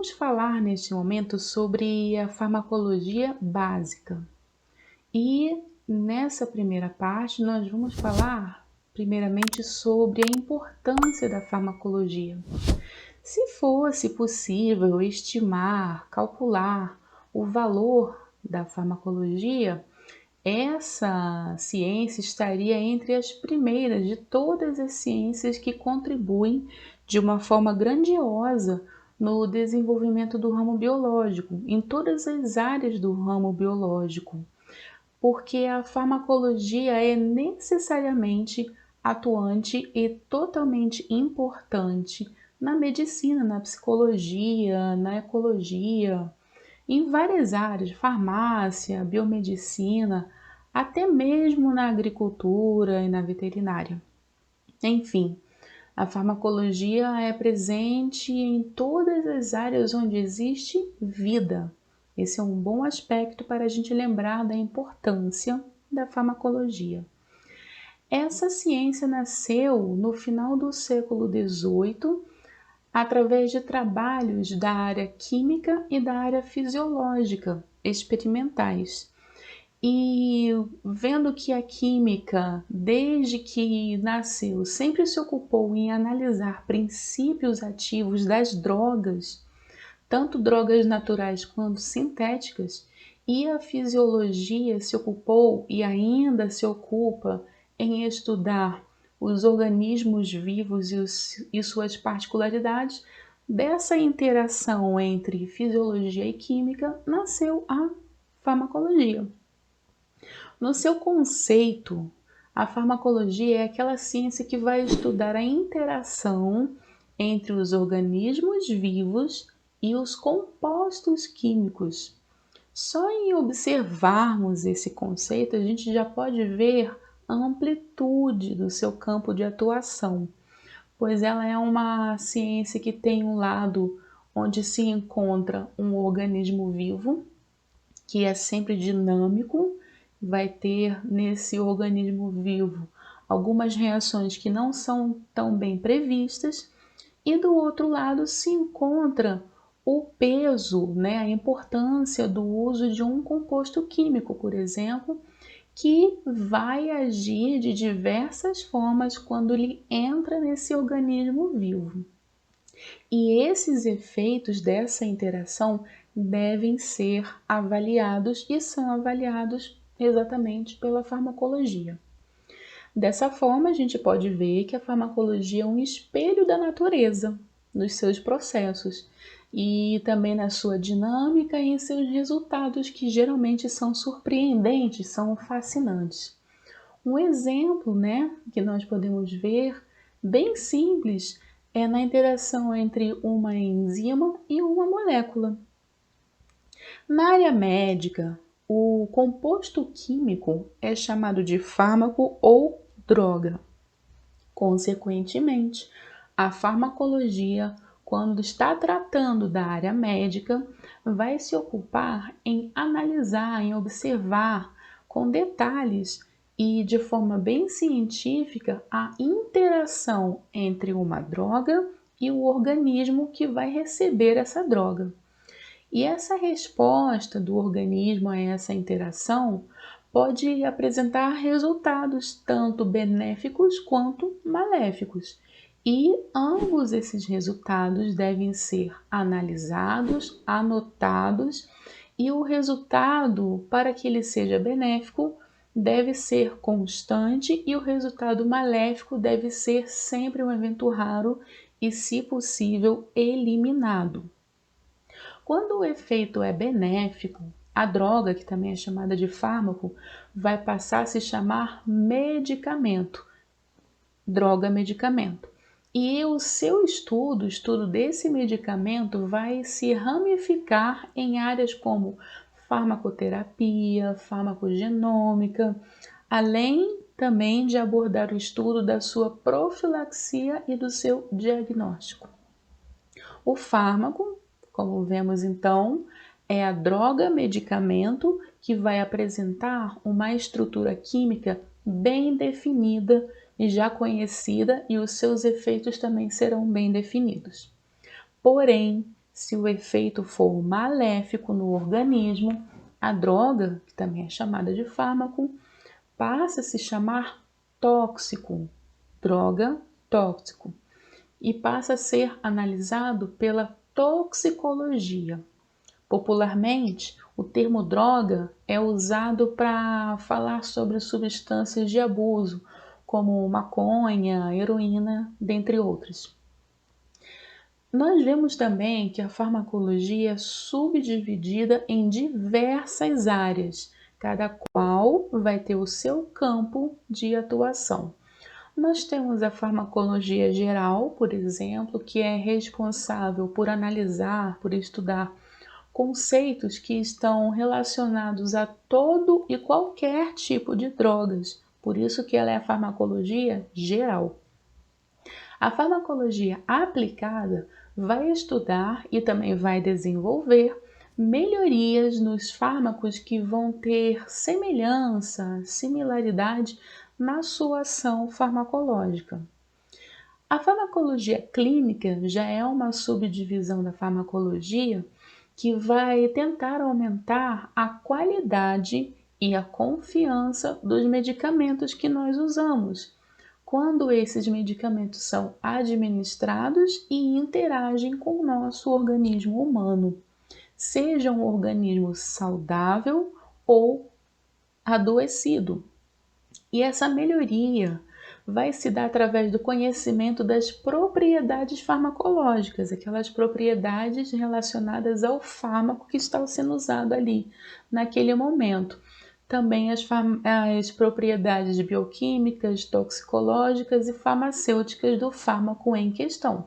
vamos falar neste momento sobre a farmacologia básica. E nessa primeira parte nós vamos falar primeiramente sobre a importância da farmacologia. Se fosse possível estimar, calcular o valor da farmacologia, essa ciência estaria entre as primeiras de todas as ciências que contribuem de uma forma grandiosa no desenvolvimento do ramo biológico, em todas as áreas do ramo biológico, porque a farmacologia é necessariamente atuante e totalmente importante na medicina, na psicologia, na ecologia, em várias áreas, farmácia, biomedicina, até mesmo na agricultura e na veterinária. Enfim, a farmacologia é presente em todas as áreas onde existe vida. Esse é um bom aspecto para a gente lembrar da importância da farmacologia. Essa ciência nasceu no final do século XVIII através de trabalhos da área química e da área fisiológica experimentais. E vendo que a química, desde que nasceu, sempre se ocupou em analisar princípios ativos das drogas, tanto drogas naturais quanto sintéticas, e a fisiologia se ocupou e ainda se ocupa em estudar os organismos vivos e suas particularidades, dessa interação entre fisiologia e química nasceu a farmacologia. No seu conceito, a farmacologia é aquela ciência que vai estudar a interação entre os organismos vivos e os compostos químicos. Só em observarmos esse conceito, a gente já pode ver a amplitude do seu campo de atuação, pois ela é uma ciência que tem um lado onde se encontra um organismo vivo, que é sempre dinâmico, vai ter nesse organismo vivo algumas reações que não são tão bem previstas, e do outro lado se encontra o peso, a importância do uso de um composto químico, por exemplo, que vai agir de diversas formas quando ele entra nesse organismo vivo. E esses efeitos dessa interação devem ser avaliados e são avaliados exatamente pela farmacologia. Dessa forma, a gente pode ver que a farmacologia é um espelho da natureza, nos seus processos e também na sua dinâmica e em seus resultados, que geralmente são surpreendentes, são fascinantes. Um exemplo, que nós podemos ver, bem simples, é na interação entre uma enzima e uma molécula. Na área médica, o composto químico é chamado de fármaco ou droga. Consequentemente, a farmacologia, quando está tratando da área médica, vai se ocupar em analisar, em observar com detalhes e de forma bem científica a interação entre uma droga e o organismo que vai receber essa droga. E essa resposta do organismo a essa interação pode apresentar resultados tanto benéficos quanto maléficos. E ambos esses resultados devem ser analisados, anotados, e o resultado, para que ele seja benéfico, deve ser constante e o resultado maléfico deve ser sempre um evento raro e, se possível, eliminado. Quando o efeito é benéfico, a droga, que também é chamada de fármaco, vai passar a se chamar medicamento, droga-medicamento. E o seu estudo, o estudo desse medicamento, vai se ramificar em áreas como farmacoterapia, farmacogenômica, além também de abordar o estudo da sua profilaxia e do seu diagnóstico. O fármaco, como vemos então, é a droga-medicamento que vai apresentar uma estrutura química bem definida e já conhecida, e os seus efeitos também serão bem definidos. Porém, Se o efeito for maléfico no organismo, a droga, que também é chamada de fármaco, passa a se chamar tóxico, droga tóxico, e passa a ser analisado pela toxicologia. Popularmente, o termo droga é usado para falar sobre substâncias de abuso, como maconha, heroína, dentre outras. Nós vemos também que a farmacologia é subdividida em diversas áreas, cada qual vai ter o seu campo de atuação. Nós temos a farmacologia geral, por exemplo, que é responsável por analisar, por estudar conceitos que estão relacionados a todo e qualquer tipo de drogas. Por isso que ela é a farmacologia geral. A farmacologia aplicada vai estudar e também vai desenvolver melhorias nos fármacos que vão ter semelhança, similaridade na sua ação farmacológica. A farmacologia clínica já é uma subdivisão da farmacologia que vai tentar aumentar a qualidade e a confiança dos medicamentos que nós usamos, quando esses medicamentos são administrados e interagem com o nosso organismo humano, seja um organismo saudável ou adoecido. E essa melhoria vai se dar através do conhecimento das propriedades farmacológicas, aquelas propriedades relacionadas ao fármaco que está sendo usado ali naquele momento. Também as propriedades bioquímicas, toxicológicas e farmacêuticas do fármaco em questão.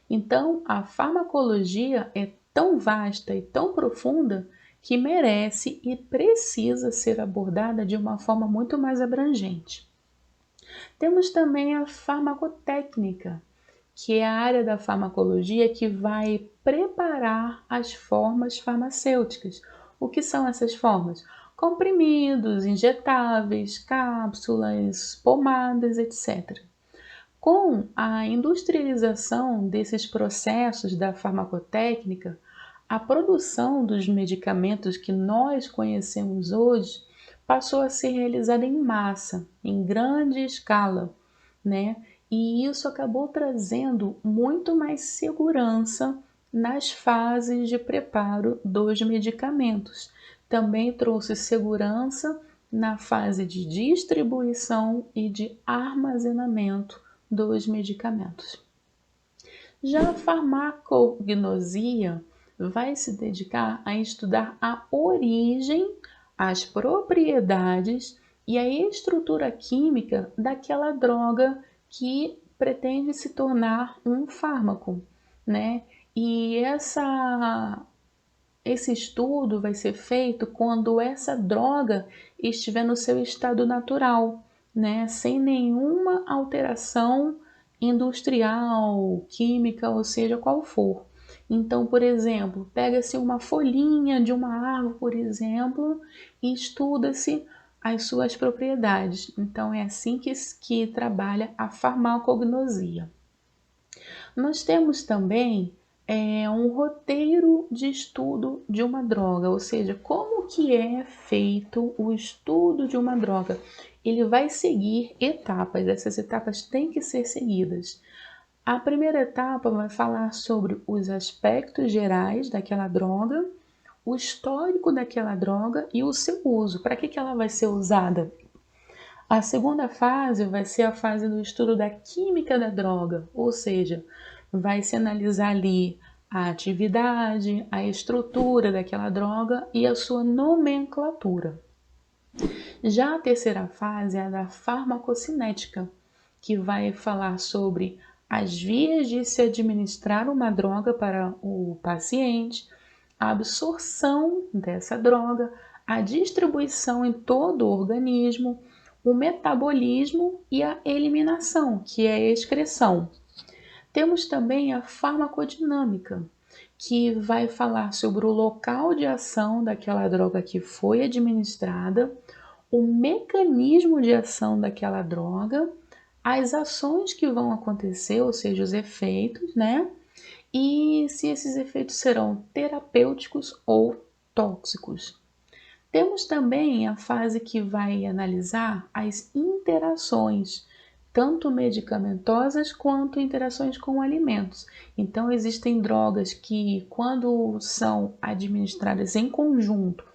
Então, a farmacologia é tão vasta e tão profunda que merece e precisa ser abordada de uma forma muito mais abrangente. Temos também a farmacotécnica, que é a área da farmacologia que vai preparar as formas farmacêuticas. O que são essas formas? Comprimidos, injetáveis, cápsulas, pomadas, etc. Com a industrialização desses processos da farmacotécnica, a produção dos medicamentos que nós conhecemos hoje passou a ser realizada em massa, em grande escala, né? E isso acabou trazendo muito mais segurança nas fases de preparo dos medicamentos. Também trouxe segurança na fase de distribuição e de armazenamento dos medicamentos. Já a farmacognosia vai se dedicar a estudar a origem, as propriedades e a estrutura química daquela droga que pretende se tornar um fármaco, né? E esse estudo vai ser feito quando essa droga estiver no seu estado natural, né? Sem nenhuma alteração industrial, química, ou seja, qual for. Então, por exemplo, pega-se uma folhinha de uma árvore, por exemplo, e estuda-se as suas propriedades. Então, é assim que trabalha a farmacognosia. Nós temos também um roteiro de estudo de uma droga, ou seja, como que é feito o estudo de uma droga. Ele vai seguir etapas, essas etapas têm que ser seguidas. A primeira etapa vai falar sobre os aspectos gerais daquela droga, o histórico daquela droga e o seu uso, para que ela vai ser usada. A segunda fase vai ser a fase do estudo da química da droga, ou seja, vai se analisar ali a atividade, a estrutura daquela droga e a sua nomenclatura. Já a terceira fase é a da farmacocinética, que vai falar sobre as vias de se administrar uma droga para o paciente, a absorção dessa droga, a distribuição em todo o organismo, o metabolismo e a eliminação, que é a excreção. Temos também a farmacodinâmica, que vai falar sobre o local de ação daquela droga que foi administrada, o mecanismo de ação daquela droga, as ações que vão acontecer, ou seja, os efeitos, né? e se esses efeitos serão terapêuticos ou tóxicos. Temos também a fase que vai analisar as interações, tanto medicamentosas quanto interações com alimentos. Então, existem drogas que, quando são administradas em conjunto,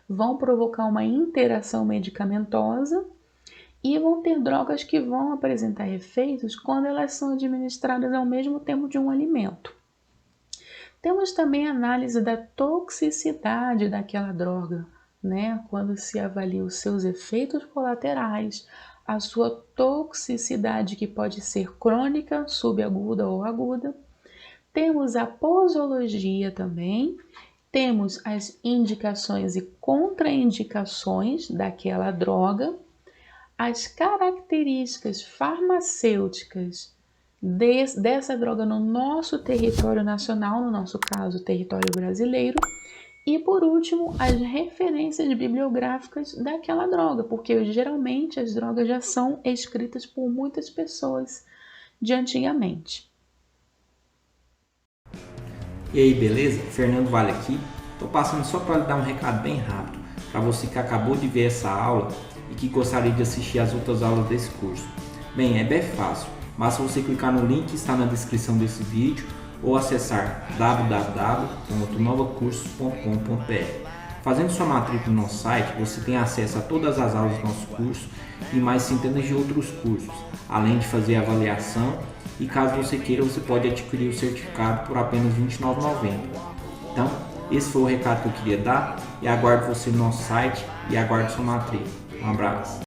vão provocar uma interação medicamentosa, e vão ter drogas que vão apresentar efeitos quando elas são administradas ao mesmo tempo de um alimento. Temos também a análise da toxicidade daquela droga, né? Quando se avalia os seus efeitos colaterais, a sua toxicidade, que pode ser crônica, subaguda ou aguda. Temos a posologia também, temos as indicações e contraindicações daquela droga, as características farmacêuticas dessa droga no nosso território nacional, no nosso caso, território brasileiro, e por último, as referências bibliográficas daquela droga, porque geralmente as drogas já são escritas por muitas pessoas de antigamente. E aí, beleza? Fernando Vale aqui. Tô passando só para lhe dar um recado bem rápido para você que acabou de ver essa aula e que gostaria de assistir as outras aulas desse curso. Bem, é bem fácil. Basta você clicar no link que está na descrição desse vídeo ou acessar www.novacursos.com.br. Fazendo sua matrícula no nosso site, você tem acesso a todas as aulas do nosso curso e mais centenas de outros cursos, além de fazer avaliação, e caso você queira, você pode adquirir o certificado por apenas R$ 29,90. Então, esse foi o recado que eu queria dar e aguardo você no nosso site e aguardo sua matrícula. Um abraço.